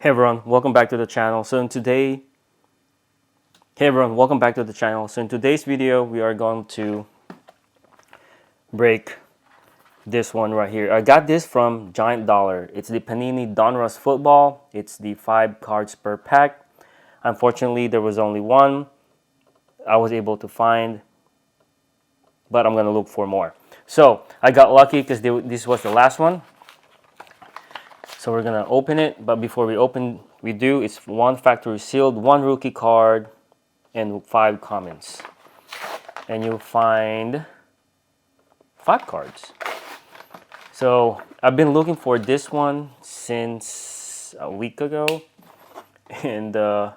Hey everyone, welcome back to the channel. Hey everyone, welcome back to the channel. So in today's video, we are going to break this one right here. I got this from Giant Dollar. It's the Panini Donruss Football. It's the 5 cards per pack. Unfortunately, there was only one I was able to find, but I'm gonna look for more. So I got lucky because this was the last one. So we're gonna open it, but before we do, it's one factory sealed, one rookie card, and 5 comments. And you'll find 5 cards. So I've been looking for this one since a week ago. And I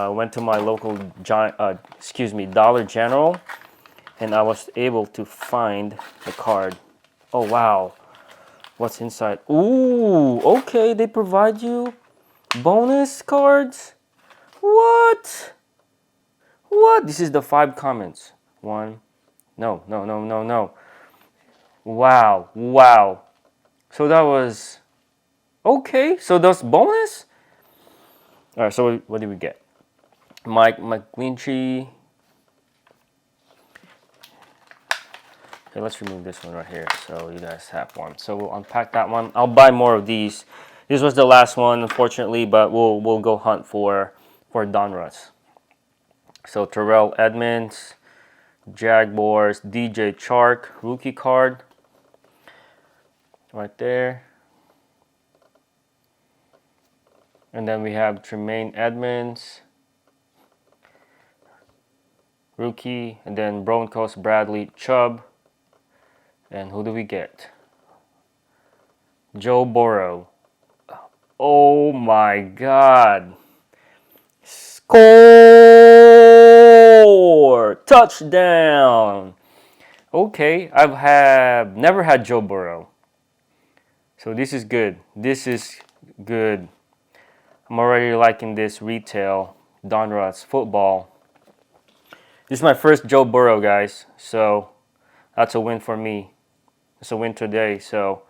went to my local Dollar General, and I was able to find the card. Oh wow, what's inside? Ooh, okay, they provide you bonus cards. What? What? This is the 5 comments. One. No. Wow. Wow. So that was okay. So that's bonus? All right, so what did we get? Mike McGlinchey. Okay, let's remove this one right here so you guys have one. So we'll unpack that one. I'll buy more of these. This was the last one, unfortunately, but we'll go hunt for Donruss. So Terrell Edmonds, Jaguars, DJ Chark, rookie card. Right there. And then we have Tremaine Edmonds, rookie, and then Broncos Bradley Chubb. And who do we get? Joe Burrow. Oh my God. Score! Touchdown! Okay, I've never had Joe Burrow. So this is good. This is good. I'm already liking this retail Donruss Football. This is my first Joe Burrow, guys. So that's a win for me. It's a win today. So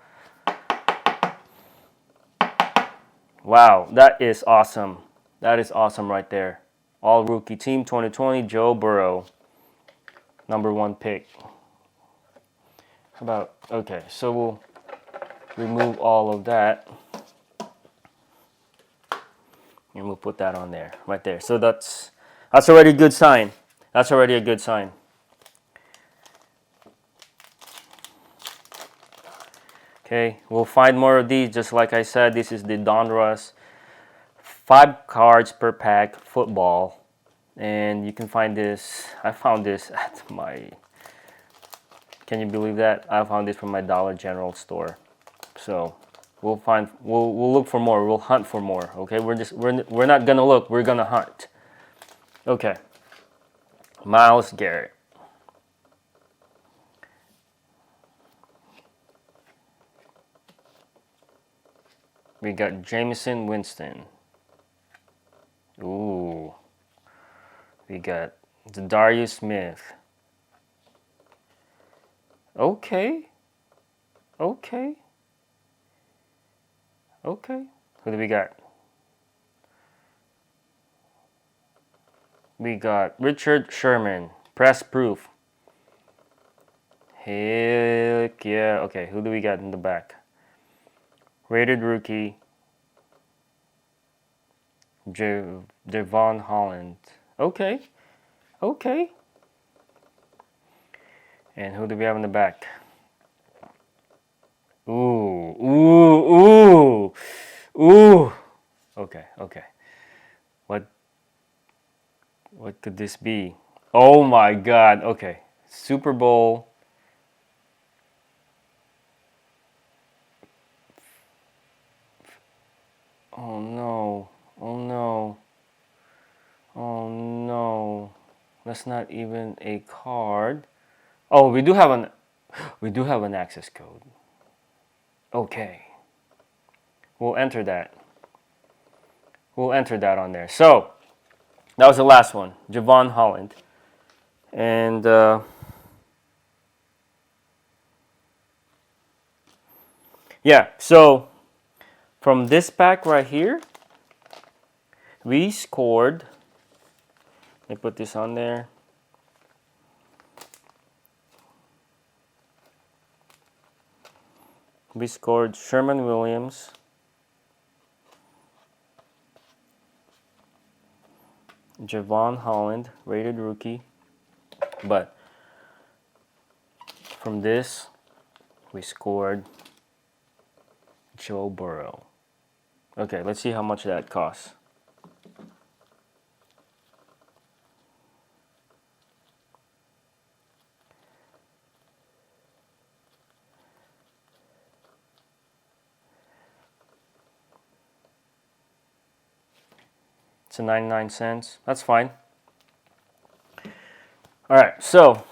wow, that is awesome. That is awesome right there. All rookie team 2020 Joe Burrow. Number 1 pick. How about okay, so we'll remove all of that. And we'll put that on there, right there. So that's already a good sign. That's already a good sign. Okay, we'll find more of these. Just like I said, this is the Donruss 5 cards per pack football. And you can find this. I found this at my, can you believe that? I found this from my Dollar General store. So we'll look for more. We'll hunt for more. Okay, we're not gonna look. We're gonna hunt. Okay. Myles Garrett. We got Jameson Winston. Ooh. We got Darius Smith. Okay. Okay. Okay. Who do we got? We got Richard Sherman. Press proof. Heck yeah. Okay, who do we got in the back? Rated rookie. Devon Holland. Okay. Okay. And who do we have in the back? Ooh. Ooh. Ooh. Ooh. Okay. Okay. What could this be? Oh my God. Okay. Super Bowl. Oh no. Oh no. Oh no. That's not even a card. Oh, we do have an access code. Okay. We'll enter that. We'll enter that on there. So, that was the last one. Javon Holland. And yeah, so From this pack right here, we scored, let me put this on there. We scored Sherman Williams, Javon Holland, rated rookie. But from this, we scored Joe Burrow. Okay, let's see how much that costs. It's a 99 cents. That's fine. All right, so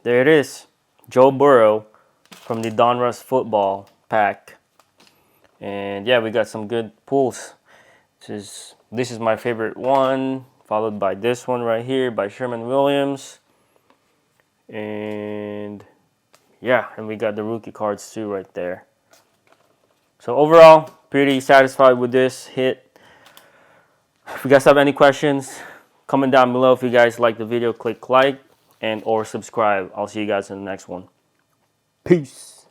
there it is. Joe Burrow from the Donruss Football pack. And yeah, we got some good pulls. This is my favorite one, followed by this one right here by Sherman Williams. And yeah, and we got the rookie cards too right there. So overall, pretty satisfied with this hit. If you guys have any questions, comment down below. If you guys like the video, click like and or subscribe. I'll see you guys in the next one. Peace.